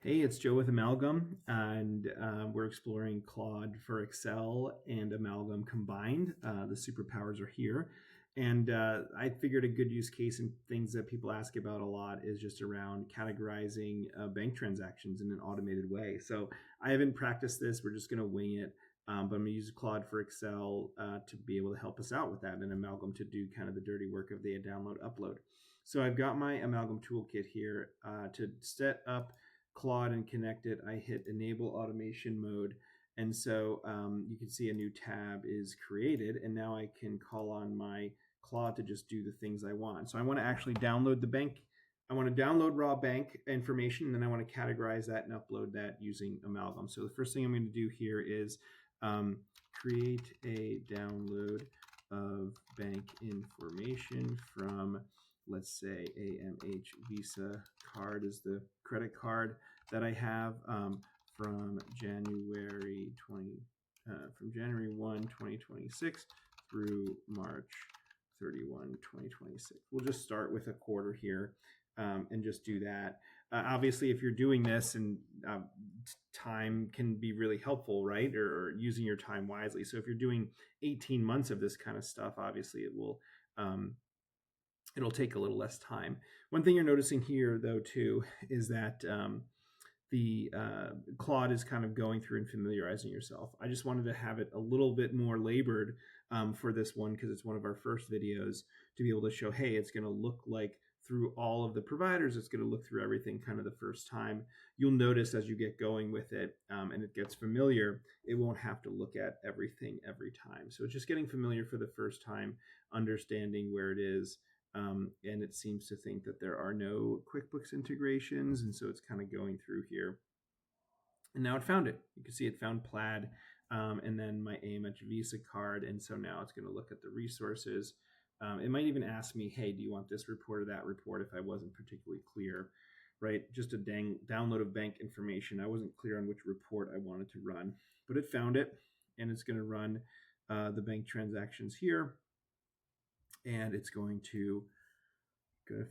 Hey, it's Joe with Amalgam, and we're exploring Claude for Excel and Amalgam combined. The superpowers are here. And I figured a good use case and things that people ask about a lot is just around categorizing bank transactions in an automated way. So I haven't practiced this. We're just going to wing it. But I'm going to use Claude for Excel to be able to help us out with that, and Amalgam to do kind of the dirty work of the download upload. So I've got my Amalgam toolkit here to set up Claude and connect it. I hit enable automation mode. And so you can see a new tab is created. And now I can call on my Claude to just do the things I want. So I want to actually download the bank. I want to download raw bank information, and then I want to categorize that and upload that using Amalgam. So the first thing I'm going to do here is create a download of bank information from, let's say, AMH Visa card is the credit card that I have from January 1, 2026 through March 31, 2026. We'll just start with a quarter here and just do that. Obviously, if you're doing this, and time can be really helpful, right? Or using your time wisely. So if you're doing 18 months of this kind of stuff, obviously it will it'll take a little less time. One thing you're noticing here, though, too, is that the Claude is kind of going through and familiarizing yourself. I just wanted to have it a little bit more labored for this one because it's one of our first videos to be able to show, hey, it's going to look like through all of the providers. It's going to look through everything kind of the first time. You'll notice as you get going with it and it gets familiar, it won't have to look at everything every time. So it's just getting familiar for the first time, understanding where it is. And it seems to think that there are no QuickBooks integrations, and so it's kind of going through here. And now it found it. You can see it found Plaid, and then my AMH Visa card, and so now it's going to look at the resources. It might even ask me, hey, do you want this report or that report, if I wasn't particularly clear, right? Just a download of bank information. I wasn't clear on which report I wanted to run, but it found it, and it's going to run the bank transactions here. And it's going to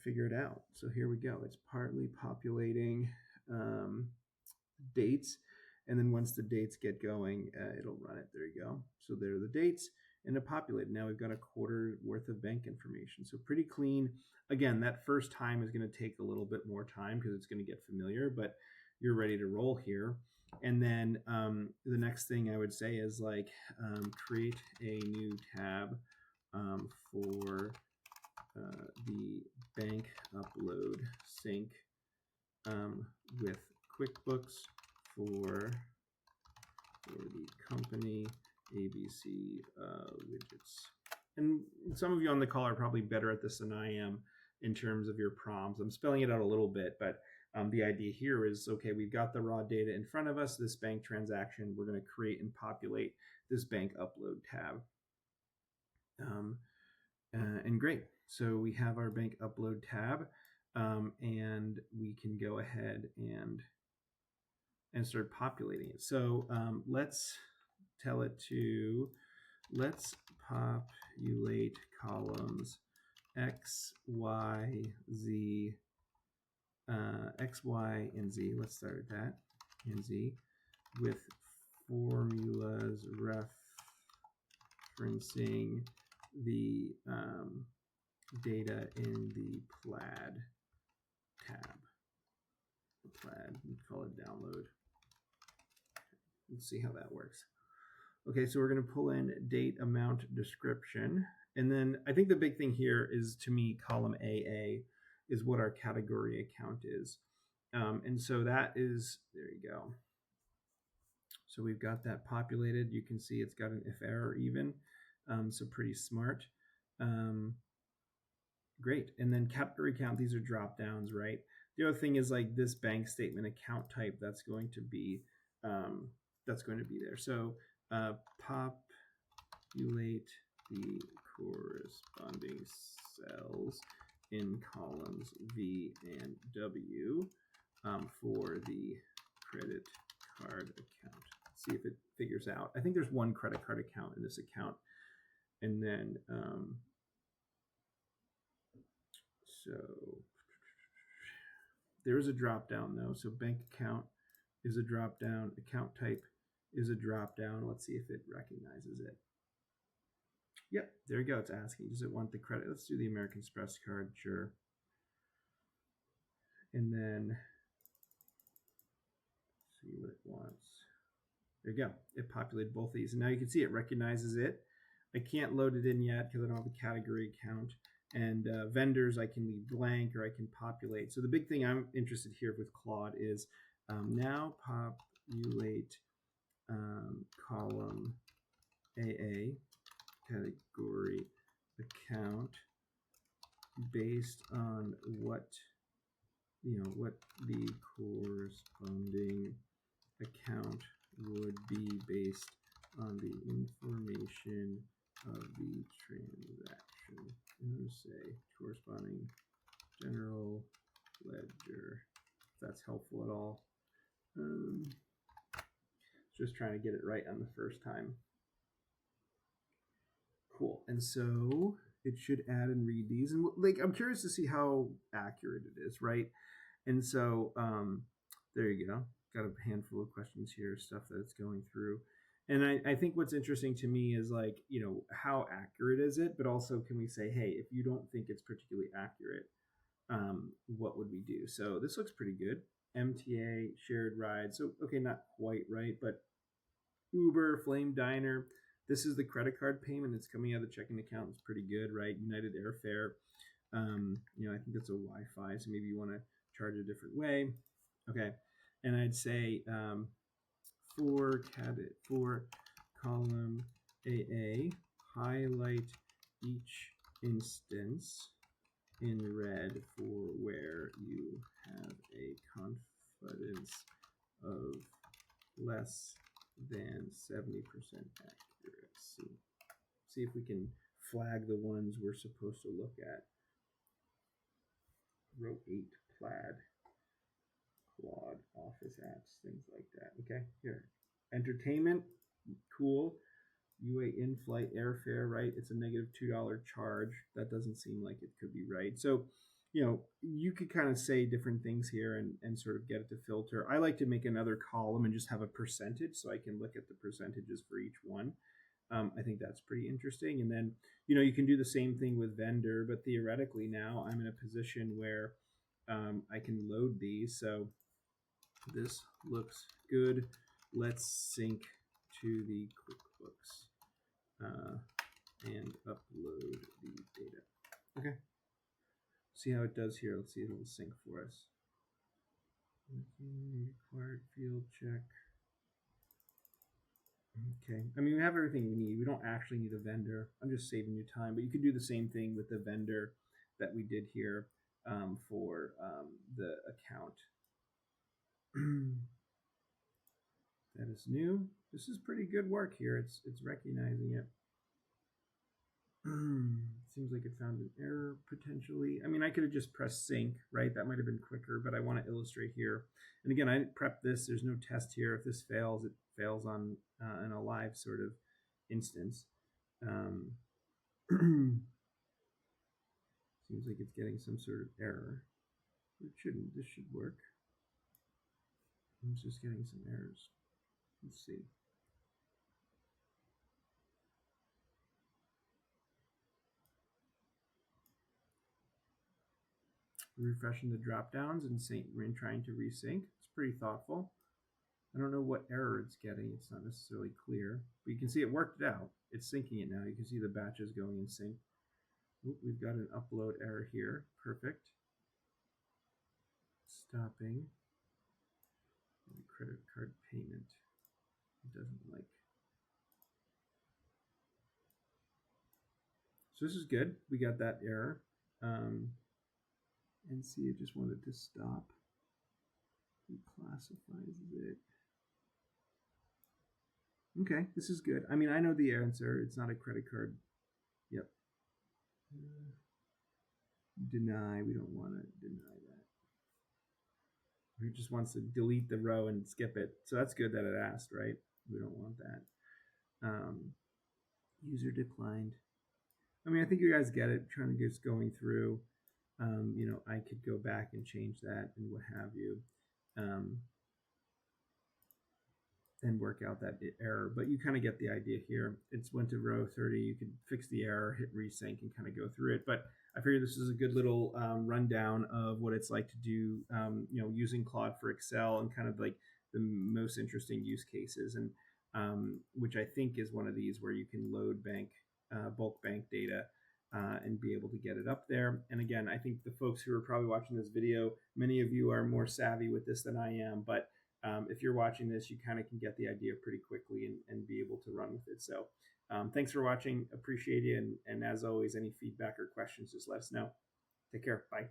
figure it out. So here we go. It's partly populating dates. And then once the dates get going, it'll run it. There you go. So there are the dates and it populated. Now we've got a quarter worth of bank information. So pretty clean. Again, that first time is going to take a little bit more time because it's going to get familiar, but you're ready to roll here. And then the next thing I would say is like create a new tab for the bank upload sync with QuickBooks for the company ABC widgets. And some of you on the call are probably better at this than I am in terms of your prompts. I'm spelling it out a little bit, but the idea here is, okay, we've got the raw data in front of us, this bank transaction. We're going to create and populate this bank upload tab. And great. So we have our bank upload tab, and we can go ahead and start populating it. So let's tell it to, let's populate columns X, Y, Z, X, Y, and Z. Let's start with that, and Z, with formulas referencing the data in the Plaid tab. Plaid, we call it download. Let's see how that works. Okay, so we're going to pull in date, amount, description. And then I think the big thing here is, to me, column AA is what our category account is. And so that is, there you go. So we've got that populated. You can see it's got an if error even. So pretty smart. Great. And then category count, these are drop downs, right? The other thing is like this bank statement account type, that's going to be there. So populate the corresponding cells in columns V and W for the credit card account. Let's see if it figures out. I think there's one credit card account in this account. And then, so There is a drop down though. So bank account is a drop down. Account type is a drop down. Let's see if it recognizes it. Yep, there you go. It's asking, does it want the credit? Let's do the American Express card, sure. And then see what it wants. There you go. It populated both of these. And now you can see it recognizes it. I can't load it in yet because I don't have a category account. And vendors I can leave blank or I can populate. So the big thing I'm interested here with Claude is now populate column AA category account based on what what the corresponding account would be based on the information of the transaction. I'm going to say corresponding general ledger, if that's helpful at all. Just trying to get it right on the first time. Cool. And so it should add and read these. And like, I'm curious to see how accurate it is, right? And so there you go. Got a handful of questions here, stuff that it's going through. And I think what's interesting to me is like, how accurate is it? But also, can we say, hey, if you don't think it's particularly accurate, what would we do? So this looks pretty good. MTA, shared ride. So, okay, not quite right, but Uber, Flame Diner. This is the credit card payment that's coming out of the checking account. It's pretty good, right? United Airfare. I think that's a Wi-Fi, so maybe you want to charge a different way. Okay, and I'd say for column AA, highlight each instance in red for where you have a confidence of less than 70% accuracy. See if we can flag the ones we're supposed to look at. Row 8, plaid, Claude, office apps, things like that. Okay, here. Entertainment, cool. UA in-flight airfare, right? It's a negative $2 charge. That doesn't seem like it could be right. So, you could kind of say different things here and sort of get it to filter. I like to make another column and just have a percentage so I can look at the percentages for each one. I think that's pretty interesting. And then, you can do the same thing with vendor, but theoretically now I'm in a position where I can load these. So this looks good. Let's sync to the QuickBooks and upload the data. Okay. See how it does here. Let's see if it'll sync for us. Required field check. Okay. I mean, we have everything we need. We don't actually need a vendor. I'm just saving you time, but you could do the same thing with the vendor that we did here for the account. That is new. This is pretty good work here. It's recognizing it. Seems like it found an error potentially. I mean, I could have just pressed sync, right? That might have been quicker, but I want to illustrate here. And again, I didn't prep this. There's no test here. If this fails, it fails on in a live sort of instance. Seems like it's getting some sort of error. It shouldn't. This should work. It's just getting some errors. Let's see. Refreshing the drop downs and trying to resync. It's pretty thoughtful. I don't know what error it's getting. It's not necessarily clear, but you can see it worked it out. It's syncing it now. You can see the batches going in sync. Oop, we've got an upload error here. Perfect. Stopping. Credit card payment. It doesn't like. So this is good. We got that error. And see, it just wanted to stop. It classifies it. Okay, this is good. I mean, I know the answer. It's not a credit card. Yep. Deny. We don't want to deny that. It just wants to delete the row and skip it. So that's good that it asked, right? We don't want that. User declined. I mean, I think you guys get it. Trying to get going through. I could go back and change that and what have you. And work out that error. But you kind of get the idea here. It's went to row 30. You can fix the error, hit resync, and kind of go through it. But I figured this is a good little rundown of what it's like to do, using Claude for Excel and kind of like the most interesting use cases, and which I think is one of these where you can load bulk bank data. And be able to get it up there. And again, I think the folks who are probably watching this video, many of you are more savvy with this than I am, but if you're watching this, you kind of can get the idea pretty quickly and be able to run with it. So thanks for watching. Appreciate it. And as always, any feedback or questions, just let us know. Take care. Bye.